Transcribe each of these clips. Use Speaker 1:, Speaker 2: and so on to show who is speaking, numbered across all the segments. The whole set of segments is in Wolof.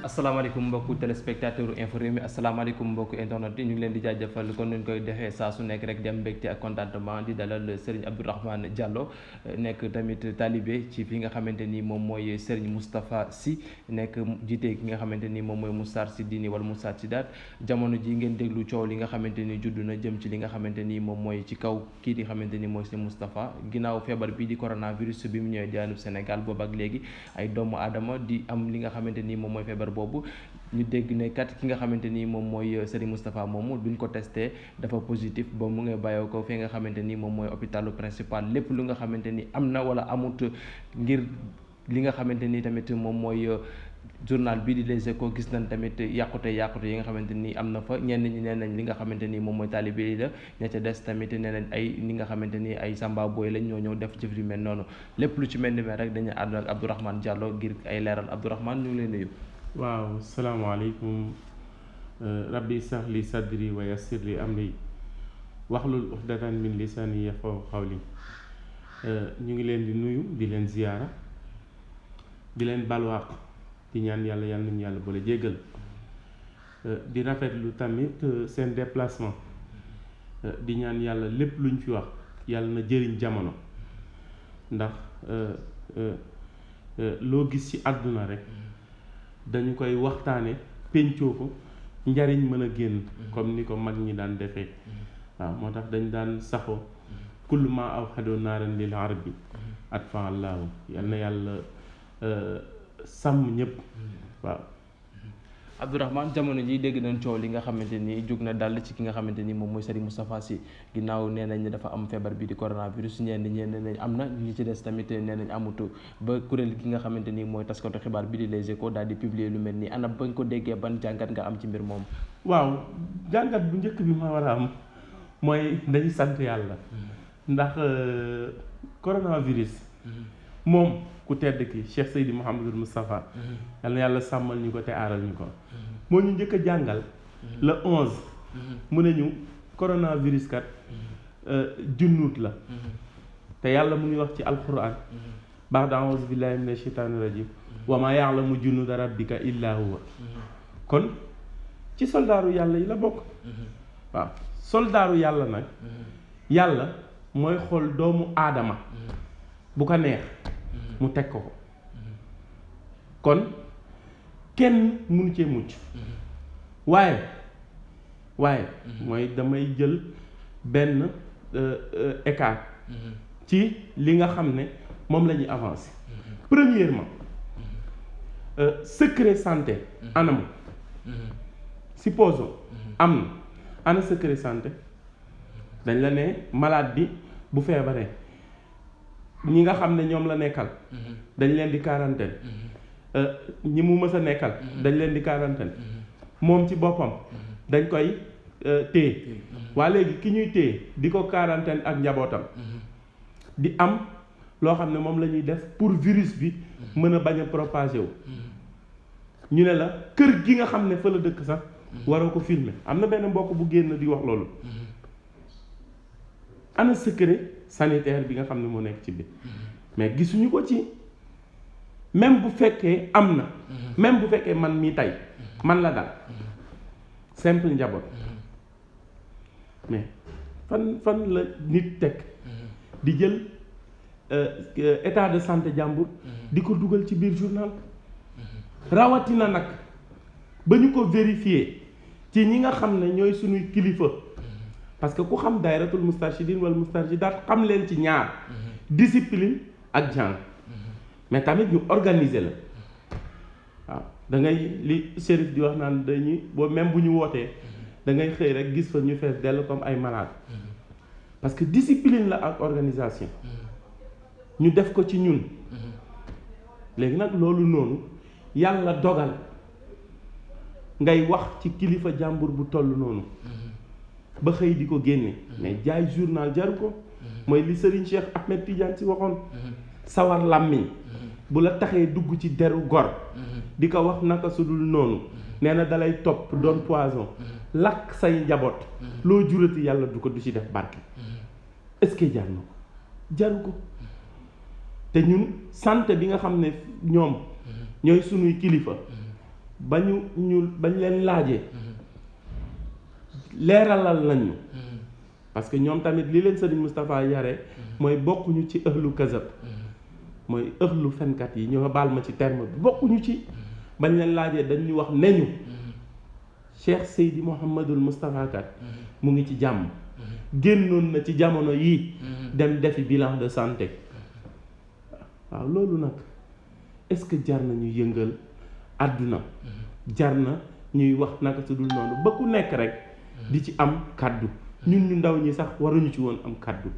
Speaker 1: asalaamaaleykum mbokku téléspectateur info Rewmi asalaamaaleykum mbokku internet yi ñu ngi leen di jaajëfal kon ñu koy defee saa su nekk rek dem mbégte ak contentement di dalal Serigne Abdourahmane Diallo nekk tamit talibé ci fi nga xamante ni moom mooy Serigne Moustapha Sy nekk jiite ki nga xamante ni moom mooy Moustarchidine wala Moustarchidaty jamono ji ngeen déglu coow li nga xamante ni judd na jëm ci li nga xamante ni moom mooy ci kaw kii di xamante ni mooy Serigne Moustapha ginnaaw feebar bii di coronavirus bi mu ñëwee diwaanu Sénégal boobu ak léegi ay doomu aadama di am li nga xamante ni moom mooy feebar boobu ñu dégg ne kat ki nga xamante ni moom mooy Serigne Moustapha moomu buñ ko testé dafa positif ba mu ngay bàyyoo ko fi nga xamante ni moom mooy hôpital principal lépp lu nga xamante ni am na wala amut ngir li nga xamante ni tamit moom mooy journal bii di Les Échos gis nañ tamit yàqute yi nga xamante ni am na fa ñenn ñi nee nañ li nga xamante ni moom mooy taalibe yi la ña ca des tamit nee nañ ay li nga xamante ni ay samba booy lañ ñoo ñëw def jëf yu mel noonu lépp lu ci mel ni rek dañuy ànd ak Abdourahmane Diallo ngir ay leeral Abdourahmane ñu ngi lay nuyu.
Speaker 2: waaw salaamaaleykum rabbi ishrah li sadri wa yassir li amri wahlul uqdatan min lisani yafqahu qawli ñu ngi leen di nuyu di leen ziyaara di leen balwaaq di ñaan yàlla nañu yàlla boole jéggal di rafetlu tamit seen déplacement di ñaan yàlla lépp luñ fi wax yàlla na jëriñ jamono ndax loo gis ci àdduna rek dañu koy waxtaane péncoo ko njariñ mën a génn comme ni ko mag ñi daan defee waaw moo tax dañ daan saxo kullu ma aw xadoo naaran lil arabi at fa allahu yal na yàlla sàmm ñëpp waaw
Speaker 1: Abdourahmane jamono ji dégg nañ coow li nga xamante ni jug na dal ci ki nga xamante ni moom mooy Serigne Moustapha Sy ginnaaw nee nañ dafa am feebar bi di coronavirus ñenn nañ am na ñi ci des tamit nee nañ amutu ba kuréel gi nga xamante ni mooy taskatu xibaar bi di Les Échos daal di publier lu mel nii ana bañ ko déggee ban jàngat nga am ci mbir moom.
Speaker 2: waaw jàngat bu njëkk bi ma war a am mooy dañuy sant yàlla ndax coronavirus moom ku tedd ki Cheikh Seydi Mouhamadul Moustapha yal na yàlla sàmmal ñu ko te aaral ñu ko moo ñu njëkk a jàngal le 11 mu ne ñu coronavirus kat junnut la te yàlla mu ngi wax ci alquran ba'da a'uuzu billahi mina shaytaani rajim wa maa ya'lamu junuuda rabbika illa huwa kon ci soldaaru yàlla yi la bokk waaw soldaaru yàlla nag yàlla mooy xool doomu aadama bu ko neex mu teg ko kon kenn mënu cee mucc waaye mooy damay jël benn écart ci li nga xam ne moom la ñuy avancer premièrement secret santé anam supposons am na ana secret santé dañ la ne malade bi bu feebaree ñi nga xam ne ñoom la nekkal dañ leen di quarantaine ñi mu mës a nekkal dañ leen di quarantaine moom ci boppam dañ koy téye waa léegi ki ñuy téye di ko quarantaine ak njabootam di am loo xam ne moom la ñuy def pour virus bi mën a bañ a propagé wu ñu ne la kër gi nga xam ne fa la dëkk sax waroo ko filmer am na benn mbokk bu génn di wax loolu ana secret sanitaire bi nga xam ne moo nekk ci biir mais gisuñu ko ci même bu fekkee am na même bu fekkee man mii tey man la dal simple njaboot mais fan la nit teg di jël état de santé jàmbur di ko dugal ci biir journal rawatina nag ba ñu ko vérifier ci ñi nga xam ne ñooy suñuy kilifa parce que ku xam daayratul Moustarchidine wala Moustarchidaty xam leen ci ñaar discipline ak jàng mais tamit ñu organiser la waaw da ngay li shérif di wax naan dañuy boo même bu ñu wootee da ngay xëy rek gis fa ñu fees dell comme ay malade parce que discipline la ak organisation ñu def ko ci ñun léegi nag loolu noonu yàlla dogal ngay wax ci kilifa jàmbur bu toll noonu ba xëy di ko génne mais jaay journal jaru ko mooy li Serigne Cheikh Ahmed Tidiane Sy waxoon sawar làmmiñ bu la taxee dugg ci deru gor di ko wax naka su dul noonu nee na dalay topp doon poison lakk say njaboot loo jurati yàlla du ci def barke est-ce que jar na ko jaru ko te ñun santé bi nga xam ne ñoom ñooy sunuy kilifa bañ leen laajee leeralal nañu parce que ñoom tamit li leen Serigne Moustapha yare mooy bokkuñu ci ëhlu kazab mooy ëhlu fenkat yi ñoo baal ma ci terme bi bokkuñu ci. bañ leen laajee dañuy wax neñu Cheikh Seydi Mouhamadul Moustapha kat mu ngi ci jàmm génnoon na ci jamono yii dem defi bilan de santé waaw loolu nag est-ce que jar na ñu yëngal àdduna jar na ñuy wax naka su dul noonu ba ku nekk rek di ci am kàddu ñun ñu ndaw ñi sax waruñu ci woon am kàddu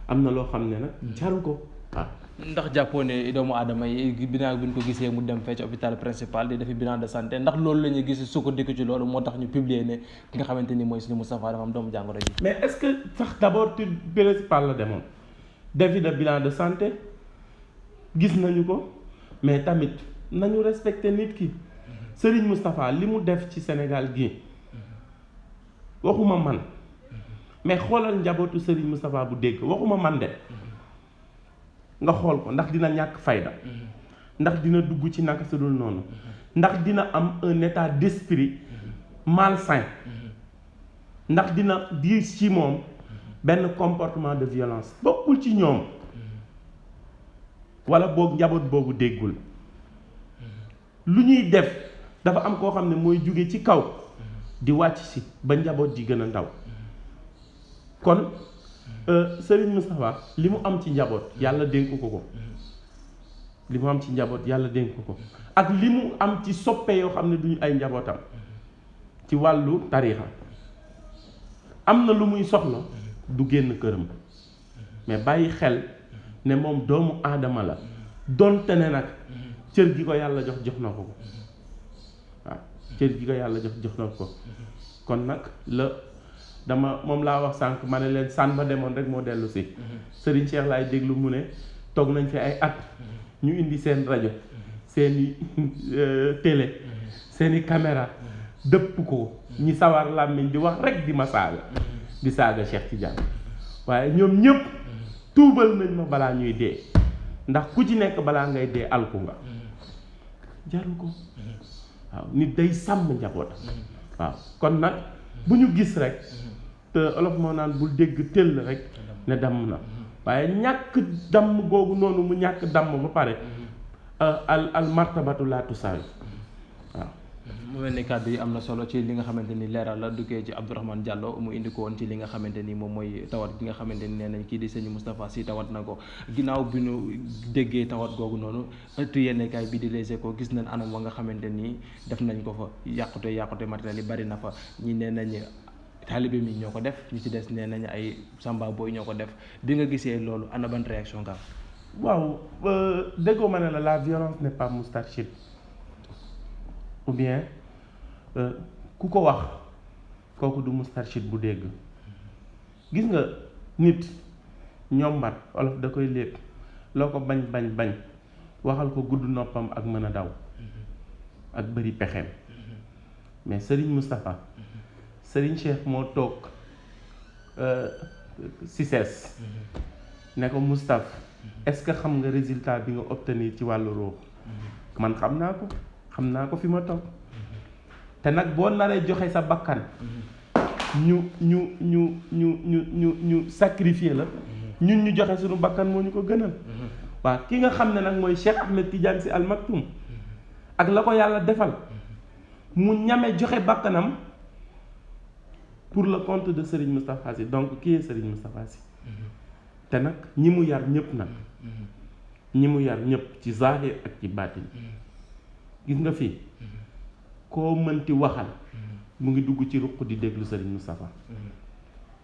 Speaker 2: am na loo xam ne nag jaru ko waaw.
Speaker 1: ndax jàppoo ne doomu aadama yi bilan bi ñu ko gisee mu dem fee ci hôpital principal di defi bilan de santé ndax loolu la ñuy gis sukkandiku ci loolu moo tax ñu publier ne ki nga xamante ni mooy suñu Moustapha dafa am doomu jàngoro ji.
Speaker 2: mais est-ce que sax d'abord ci principal la demoon defi na bilan de santé gis nañu ko mais tamit nañu respecter nit ki Serigne Moustapha li mu def ci Sénégal gi waxuma man mais xoolal njabootu Serigne Moustapha bu dégg waxuma man de. nga xool ko ndax dina ñàkk fayda ndax dina dugg ci naka su dul noonu ndax dina am un état d'esprit malsain ndax dina diis ci moom benn comportement de violence bokkul ci ñoom wala boog njaboot boobu déggul lu ñuy def dafa am koo xam ne mooy jóge ci kaw di wàcc si ba njaboot ji gën a ndaw kon Serigne Moustapha li mu am ci njaboot yàlla dénk ko li mu am ci njaboot yàlla dénk ko ak li mu am ci soppe yoo xam ne duñu ay njabootam ci wàllu tariixa am na lu muy soxla du génn këram mais bàyyi xel ne moom doomu aadama la donte ne nag cër gi ko yàlla jox na ko waaw cër gi ko yàlla jox na ko kon nag dama moom laa wax sànq ma ne leen sànn ba demoon rek moo dellu si Serigne Cheikh laay déglu mu ne toog nañ fi ay at ñu indi seen rajo seeni télé seeni caméra dëpp ko ñi sawar làmmiñ di wax rek di ma saaga di saaga Cheikh Tidiane waaye ñoom ñëpp tuubal nañ ma balaa ñuy dee ndax ku ci nekk balaa ngay dee alku nga jaru ko waaw nit day sàmm njabootam waaw kon nag bu ñu gis rek te olof moo naan bul dégg tëll rek ne damm na waaye ñàkk damm googu noonu mu ñàkk damm ba pare al martabatu laa tusaawi waaw.
Speaker 1: mu mel ni kàddu yi am na solo ci li nga xamante ni leeral la duggee ci Abdourahmane Diallo mu indi ko woon ci li nga xamante ni moom mooy tawat gi nga xamante ni nee nañ kii di sëñ Moustapha Sy tawat na ko ginnaaw bi ñu déggee tawat googu noonu ëttu yennekaay bi di Les Échos gis nañ anam wa nga xamante ni def nañ ko fa yàqute matériel yi bari na fa ñi nee nañ taalibe mi ñoo ko def ñu ci des nee nañ ay samba boy ñoo ko def bi nga gisee loolu ana ban réaction nga am.
Speaker 2: waaw déggoo ma ne la violence n'est pas moustarchide ou bien ku ko wax kooku du moustarchide bu dégg gis nga nit ñombat olof da koy lépp loo ko bañ waxal ko gudd noppam ak mën a daw ak bëri pexeem mais Serigne Moustapha Serigne Cheikh moo toog Cissesse ne ko Moustapha est-ce que xam nga résultat bi nga obtenir ci wàllu ruux man xam naa ko fi ma toog te nag boo naree joxe sa bakkan ñu sacrifier la ñun ñu joxe suñu bakkan moo ñu ko gënal waaw ki nga xam ne nag mooy Cheikh Ahmed Tidiane Sy Al Maktoum ak la ko yàlla defal mu ñame joxe bakkanam pour le compte de Serigne Moustapha Sy donc qui est Serigne Moustapha Sy te nag ñi mu yar ñëpp ci zahir ak ci baatin gis nga fii koo mënti waxal mu ngi dugg ci ruq di déglu Serigne Moustapha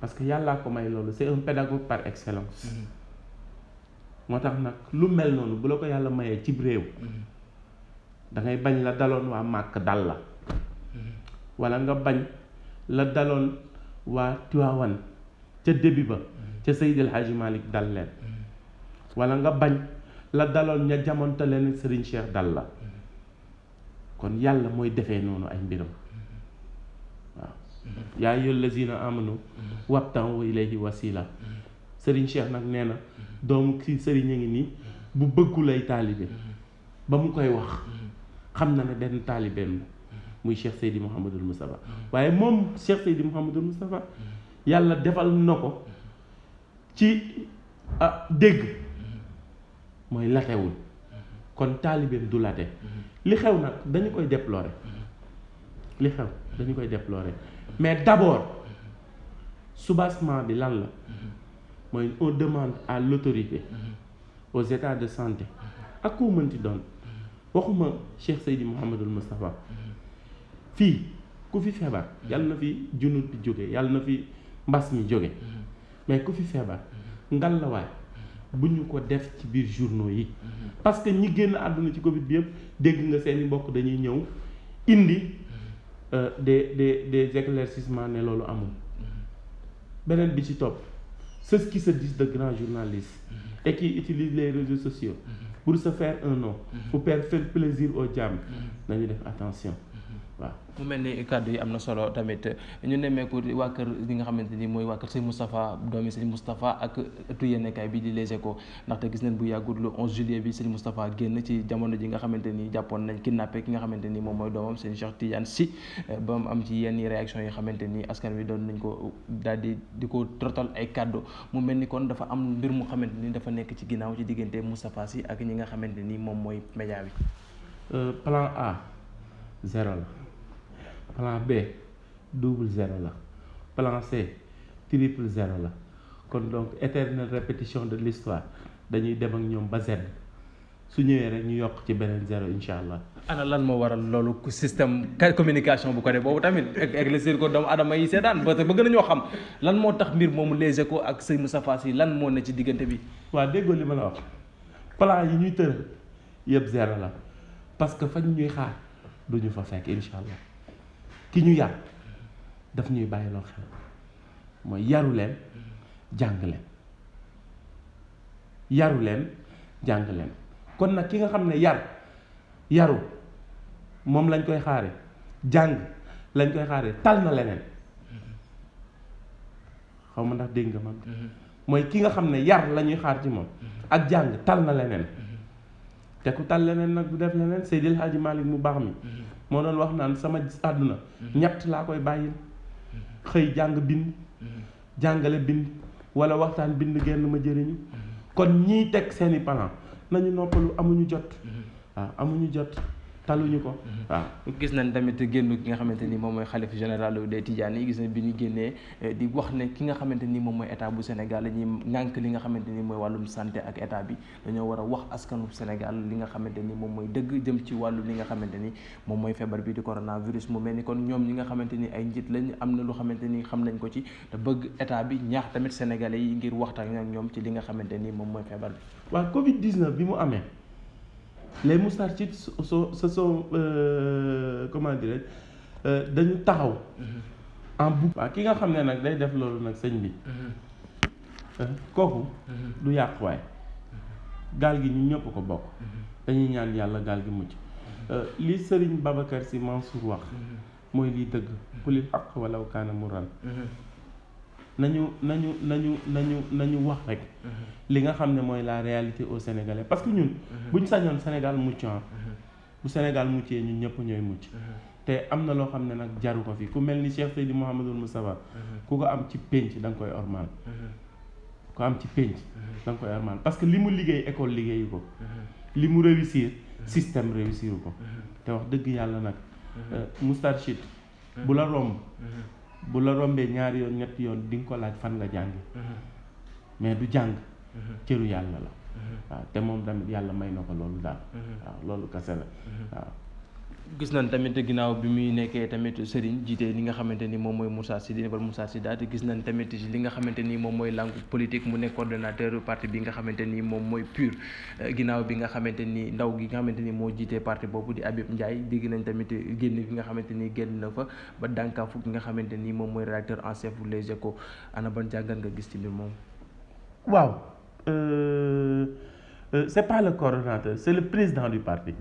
Speaker 2: parce que yàllaa ko may loolu c'est un pédagogue par excellence moo tax nag lu mel noonu bu la ko yàlla mayee cib réew da ngay bañ la daloon waa Màkk dal la wala nga bañ la daloon waa Tiwaawan ca début ba ca Seydil Hadji Malick dal leen wala nga bañ la daloon ña jamonte leen Serigne Cheikh dal la kon yàlla mooy defee noonu ay mbiram waaw yaa ayyuhal lazina amanu wabtagu ilayhi wasila Serigne Cheikh nag nee na doomu kii Serigne a ngi nii bu bëggu lay taalibe ba mu koy wax xam na ne benn taalibeem la muy Cheikh Seydi Mouhamadul Moustapha waaye moom Cheikh Seydi Mouhamadul Moustapha yàlla defal na ko ci dégg mooy latewul kon taalibeem du late li xew nag dañu koy déplorer mais d'abord soubassement bi lan la mooy on demande à l'autorité aux états de santé ak koo mënti doon waxuma Cheikh Seydi Mouhamadul Moustapha fii ku fi feebar yàlla na fi junut bi jóge yàlla na fi mbas mi jóge mais ku fi feebar ngal la waay bu ñu ko def ci biir journaux yi parce que ñi génn àdduna ci Covid bi yëpp dégg nga seeni mbokk dañuy ñëw indi des éclaircissements ne loolu amul beneen bi ci topp ceux qui se disent de grands journalistes et qui utilisent les réseaux sociaux pour se faire un nom pour faire plaisir aux jàmm nañu def attention waaw.
Speaker 1: mu mel ni kàddu yi am na solo tamit ñu nemmeeku waa kër li nga xamante ni mooy waa kër sëñ Moustapha doomi sëñ Moustapha ak ëttu yéenekaay bi di Les Échos ndaxte gis nañ bu yàggul le 11 juillet bi sëñ Moustapha génn ci jamono ji nga xamante ni jàppoon nañ kidnappé ki nga xamante ni moom mooy doomam sëñ Cheikh Tidiane Sy ba mu am ci yenn réaction yoo xamante ni askan wi doon nañ ko daal di ko trotal ay kàddu mu mel ni kon dafa am mbir mu xamante ni dafa nekk ci ginnaaw ci diggante Moustapha Sy ak ñi nga xamante ni moom mooy média bi.
Speaker 2: Plan A 0 la. Plan B double 0 la plan C triple 0 la kon donc éternelle répétition de l'histoire dañuy dem ak ñoom ba Z su ñëwee rek ñu yokk ci beneen 0 incha allah.
Speaker 1: ana lan moo waral loolu système communication bu ko def boobu tamit éclaircir ko doomu adama yi seetaan ba bëgg nañoo xam lan moo tax mbir moomu Les Échos ak sëñ Moustapha Sy lan moo ne ci diggante bi.
Speaker 2: waaw déggoo li ma la wax plan yi ñuy tëral yëpp 0 la parce que fañ ñuy xaar duñu fa fekk incha allah. ki ñu yar daf ñuy bàyyiloo xel mooy yaru leen jàng leen kon nag ki nga xam ne yaru moom lañ koy xaare jàng lañ koy xaare tal na leneen xaw ma ndax dégg nga man mooy ki nga xam ne yar la ñuy xaar ci moom ak jàng tal na leneen te ku tal leneen nag du def leneen Seydil Hadji Malick mu baax mi moo doon wax naan sama àdduna ñett laa koy bàyyil xëy jàng bind jàngale bind wala waxtaan bind genn ma jëriñu kon ñiy teg seeni plan nañu noppalu amuñu jot waaw amuñu jot taluñu ko waaw.
Speaker 1: gis nañ tamit génn ki nga xamante ni moom mooy xalif général des Tidianes yi gis nañ bi ñu génnee di wax ne ki nga xamante ni moom mooy état bu Sénégal la ñuy ŋànk li nga xamante ni mooy wàllum santé ak état bi dañoo war a wax askanu Sénégal li nga xamante ni moom mooy dëgg jëm ci wàllum li nga xamante ni moom mooy feebar bi di coronavirus mu mel ni kon ñoom ñi nga xamante ni ay njiit lañ am na lu xamante ni xam nañ ko ci te bëgg état bi ñaax tamit sénégalais yi ngir waxtaan ak ñoom ci li nga xamante ni moom mooy feebar bi.
Speaker 2: waaw Covid 19 bi mu amee. les Moustarchides se sont comment dirais-je dañu taxaw en boucle. waaw ki nga xam ne nag day def loolu nag sëñ bi kooku du yàq waay gaal gi ñu ñëpp ko bokk dañuy ñaan yàlla gaal gi mucc li Serigne Babacar Sy Mansour wax mooy liy dëgg kulil haqq walaw kaana murran nañu wax rek li nga xam ne mooy la réalité au Sénégalais parce que ñun buñ sañoon Sénégal mucc bu Sénégal muccee ñun ñëpp ñooy mucc te am na loo xam ne nag jaru ko fi ku mel ni Cheikh Seydi Mouhamadul Moustapha ku ko am ci pénc da nga koy ormal ku am ci pénc da nga koy ormal parce que li mu liggéey école liggéeyu ko li mu réussir système réussiru ko te wax dëgg yàlla nag Moustarchid bu la rombee ñaari yoon ñetti yoon di nga ko laaj fan nga jàngi mais du jàng cëru yàlla la waaw te moom tamit yàlla may na ko loolu daal waaw loolu kese la waaw.
Speaker 1: gis nañ tamit ginnaaw bi muy nekkee tamit Serigne jiite li nga xamante ni moom mooy Moussa Sy di Moussa Sy daal gis nañ tamit li nga xamante ni moom mooy langue politique mu nekk coordonnateur parti bi nga xamante ni moom mooy PUR ginnaaw bi nga xamante ni ndaw gi nga xamante ni moo jiite parti boobu di Habib Ndiaye dégg nañ tamit génn bi nga xamante ni génn na fa ba dànkaafu gi nga xamante ni moom mooy rédacteur en chef bu Les Échos ana ban jàngat nga gis ci mbir moom.
Speaker 2: waaw c'est pas le coordonnateur c'est le président du parti.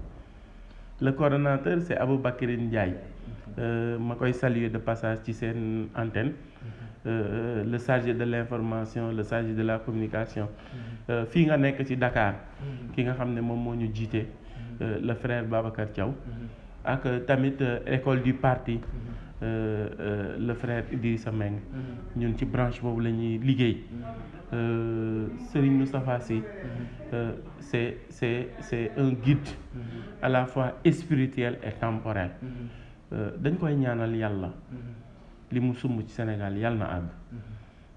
Speaker 2: Le coordonnateur c'est Aboubacry Ndiaye ma koy saluer de passage ci seen antenne le chargé de l'information le chargé de la communication fii nga nekk ci Dakar ki nga xam ne moom moo ñu jiite le frère Babacar Thiaw ak tamit école du parti le frère Idrissa Meng ñun ci branche boobu la ñuy liggéey Serigne Moustapha Sy c'est un guide à la fois spirituel et temporel dañ koy ñaanal yàlla li mu sumb ci Sénégal yàlla na àgg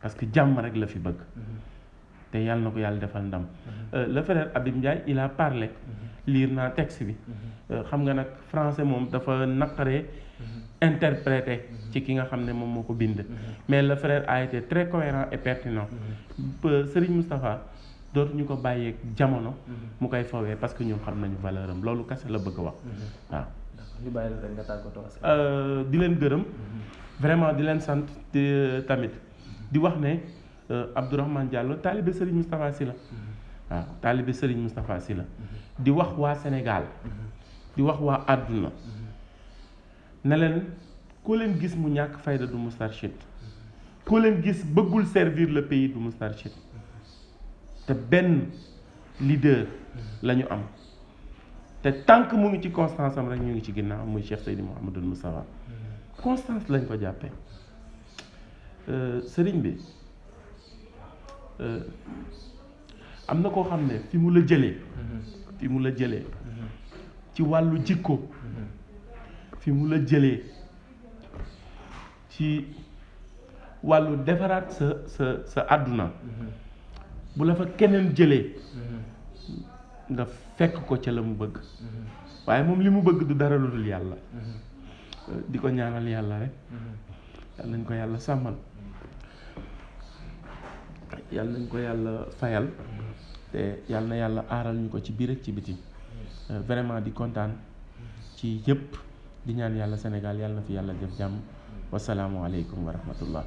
Speaker 2: parce que jàmm rek la fi bëgg te yàlla na ko yàlla defal ndam le frère Habib Ndiaye il a parlé lire naa texte bi xam nga nag français moom dafa naqaree interprété ci ki nga xam ne moom moo ko bind mais le frère a été très cohérent et pertinent Serigne Moustapha dootuñu ko bàyyeeg jamono mu koy fawee parce que ñun xam nañu valeur am loolu kese la bëgg a wax waaw.
Speaker 1: ñu bàyyi la rek nga tàggatoo.
Speaker 2: di leen gërëm vraiment di leen sant tamit di wax ne Abdourahmane Diallo taalibe Serigne Moustapha Sy la waaw taalibe Serigne Moustapha Sy la di wax waa Sénégal di wax waa àdduna ne leen koo leen gis mu ñàkk fayda du Moustarchid koo leen gis bëggul servir le pays du Moustarchid te benn leader la ñu am te tant que mu ngi ci constance am rek ñu ngi ci ginnaaw muy Cheikh Seydi Mouhamadou Moustapha constance lañ ko jàppee sëriñ bi am na koo xam ne fi mu la jëlee ci wàllu jikko fi mu la jëlee ci wàllu defaraat sa àdduna bu la fa keneen jëlee nga fekk ko ca la mu bëgg waaye moom li mu bëgg du dara lu dul yàlla di ko ñaanal yàlla rek yàlla nañ ko yàlla sàmmal yàlla nañ ko yàlla fayal te yàlla na yàlla aaral ñu ko ci biir ak ci biti vraiment di kontaan ci yëpp di ñaan yàlla Sénégal yàlla na fi yàlla def jàmm wasalaamualeykum wa rahmatullah